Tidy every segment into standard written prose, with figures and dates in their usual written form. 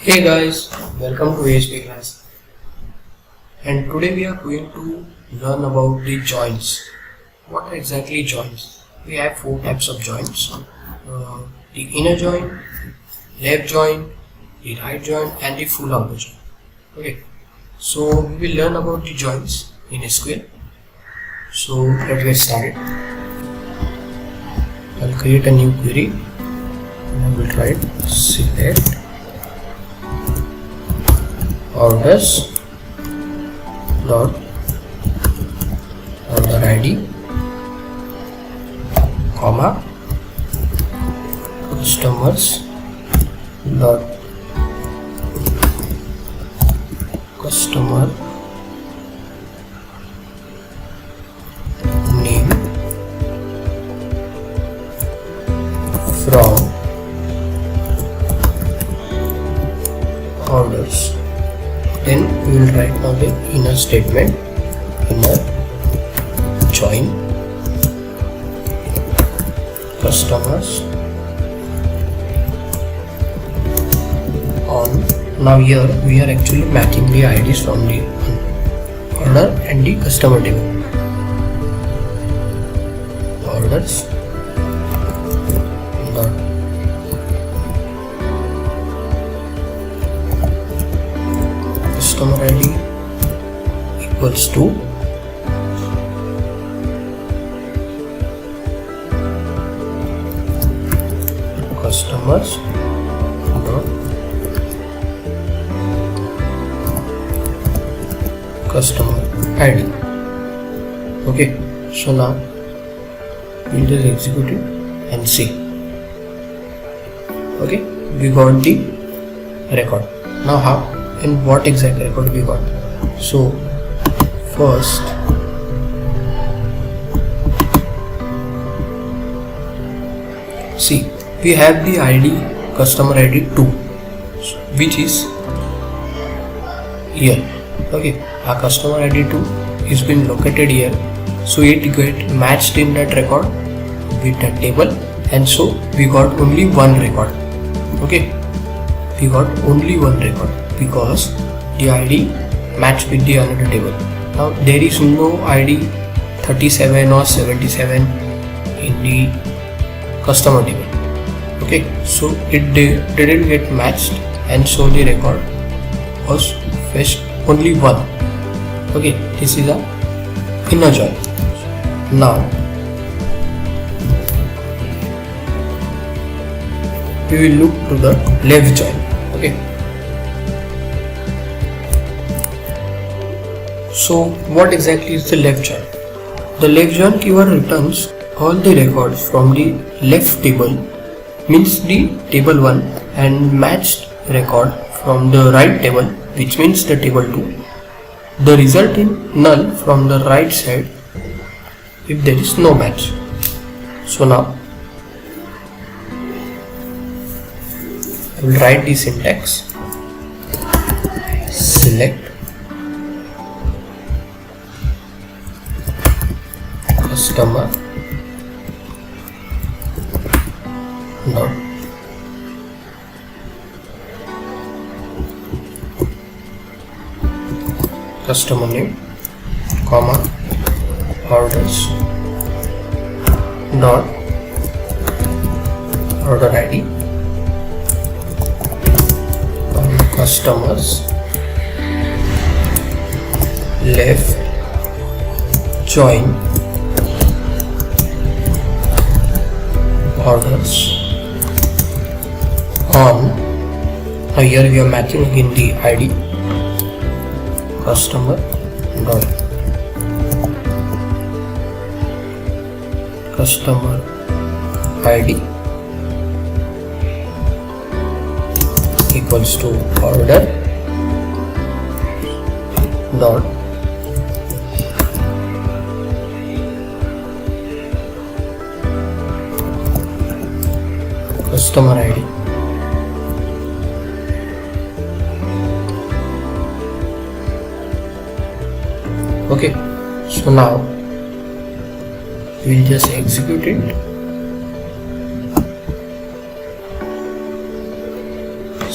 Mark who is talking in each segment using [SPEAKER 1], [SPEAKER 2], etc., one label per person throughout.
[SPEAKER 1] Hey guys, welcome to ASP class, and today we are going to learn about the joins. What are exactly joins? We have four types of joins: the inner join, left join, the right join, and the full outer join. Okay, so we will learn about the joins in SQL. So let's get started. I'll create a new query and I will write select orders dot order ID comma customers dot customer name from orders. Then we will write now the inner statement, inner join customers on. Now here we are actually matching the IDs from the order and the customer table. Orders dot customer ID equals to customers dot customer ID. Okay, so now we'll just execute it and see. Okay, we got the record. Now how and what exact record we got? So first see, we have the ID customer ID 2, which is here. Okay, our customer ID 2 is been located here, so it get matched in that record with that table, and so we got only one record. Okay, we got only one record because the ID matched with the another table. Now there is no ID 37 or 77 in the customer table. Okay, so it didn't get matched, and so the record was fetched only one. Okay, this is a inner join. Now we will look to the left join. Okay, so what exactly is the left join? The left join keyword returns all the records from the left table, means the table 1, and matched record from the right table, which means the table 2. The result in null from the right side if there is no match. So now I will write the syntax: select customer dot customer name comma orders dot order ID customers left join orders on. Now here we are matching again the ID customer dot customer ID equals to order dot customer ID. Okay, so now we'll just execute it.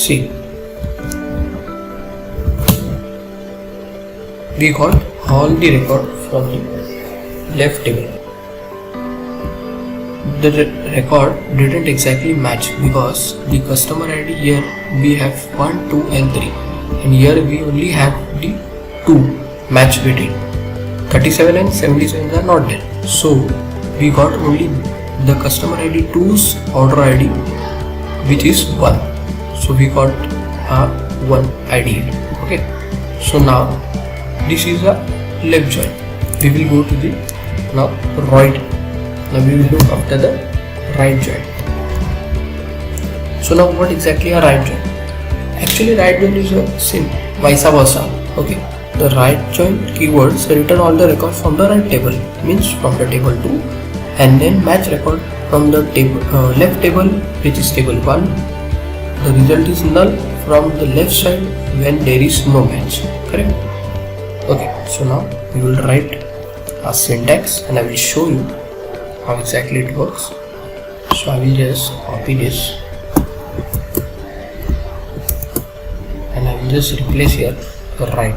[SPEAKER 1] See, we got all the record from the left table. The record didn't exactly match because the customer ID here we have 1, 2 and 3, and here we only have the 2 match between 37 and 77 are not there. So we got only the customer ID 2's order ID, which is 1. So we got a 1 ID. Okay, so now this is a left join. We will go to the now right. Now we will look after the right join. So now what exactly a right join? Actually right join is a same vice versa. Okay, the right join keywords return all the records from the right table, means from the table 2, and then match record from the table left table, which is table 1. The result is null from the left side when there is no match. Correct? Okay, so now we will write a syntax and I will show you how exactly it works. So I will just copy this and I will just replace here right.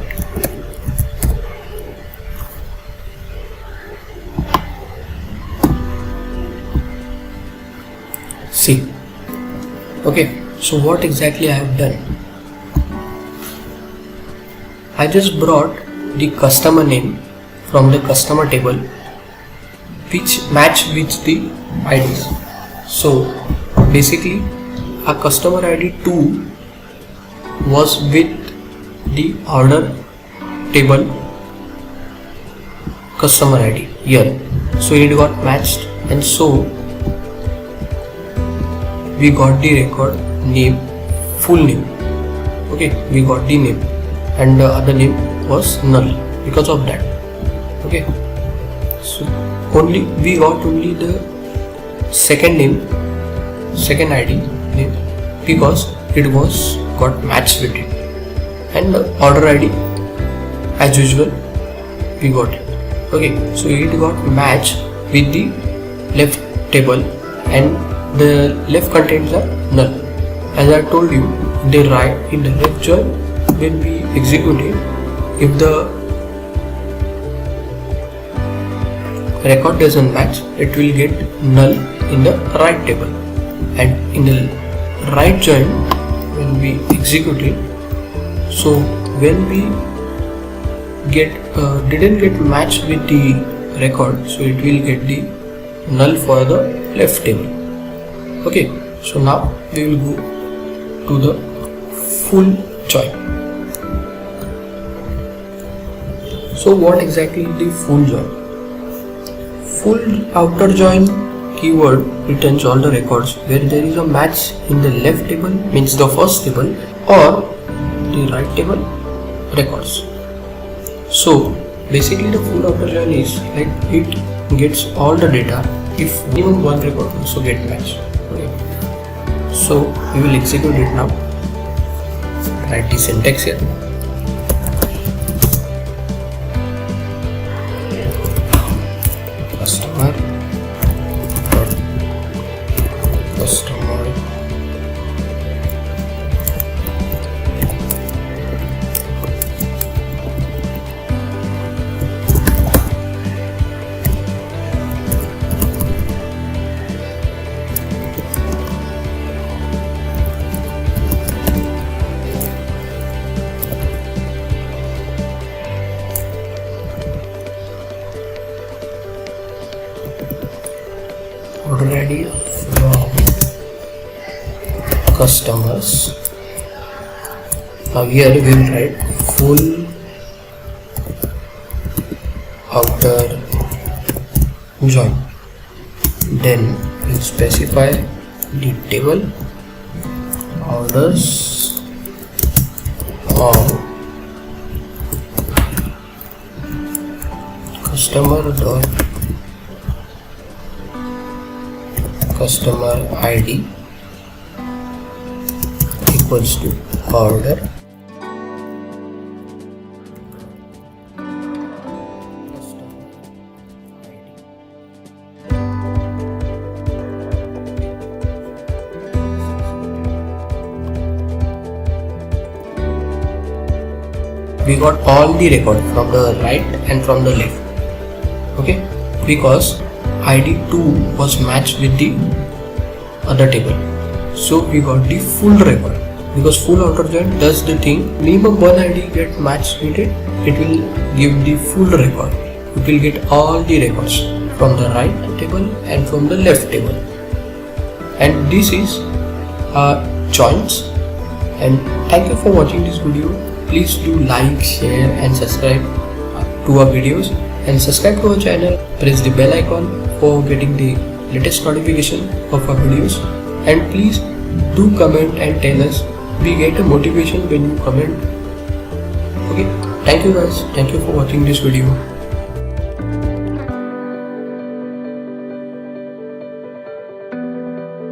[SPEAKER 1] See, okay, so what exactly I have done? I just brought the customer name from the customer table which match with the IDs. So basically a customer ID 2 was with the order table customer ID here, so it got matched, and so we got the record name, full name. Okay, we got the name and the other name was null because of that. Okay, so we got only the second name, second ID name, because it was got matched with it, and the order ID as usual we got it. Okay, so it got matched with the left table and the left contains are null. As I told you, the right in the left join, when we execute it, if the record doesn't match, it will get null in the right table, and in the right join when we execute it, so when we didn't get matched with the record, so it will get the null for the left table. Okay, so now we will go to the full join. So what exactly is the full join? Full outer join keyword returns all the records where there is a match in the left table, means the first table, or the right table records. So basically the full outer join is like it gets all the data if minimum one record also get matched. Okay. So we will execute it now. Write the syntax here. Customer order ID from customers. Now here we will write full outer join. Then we'll specify the table orders of customer ID equals to order we got all the record from the right and from the left. Okay, because ID 2 was matched with the other table, so we got the full record. Because full outer join does the thing, minimum one ID get matched with it, it will give the full record. It will get all the records from the right table and from the left table. And this is joins. And thank you for watching this video. Please do like, share and subscribe to our videos, and subscribe to our channel. Press the bell icon for getting the latest notification of our videos. And please do comment and tell us. We get a motivation when you comment. Okay, thank you guys. Thank you for watching this video.